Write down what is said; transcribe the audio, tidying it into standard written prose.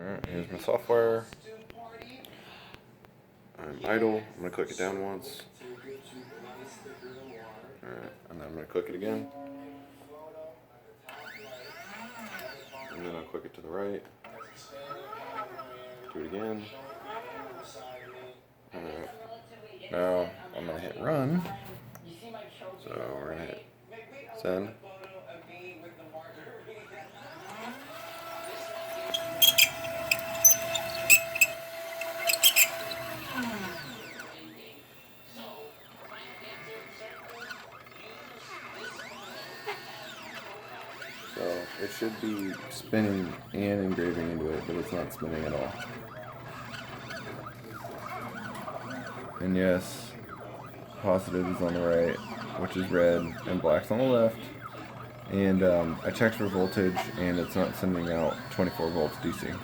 Alright, here's my software. I'm idle. I'm going to click it down once. Alright, and then I'm going to click it again. And then I'll click it to the right. Do it again. Alright. Now I'm going to hit run. So we're going to hit send. So it should be spinning and engraving into it, but it's not spinning at all. And yes, positive is on the right, which is red, and black's on the left. And I checked for voltage, and it's not sending out 24 volts DC.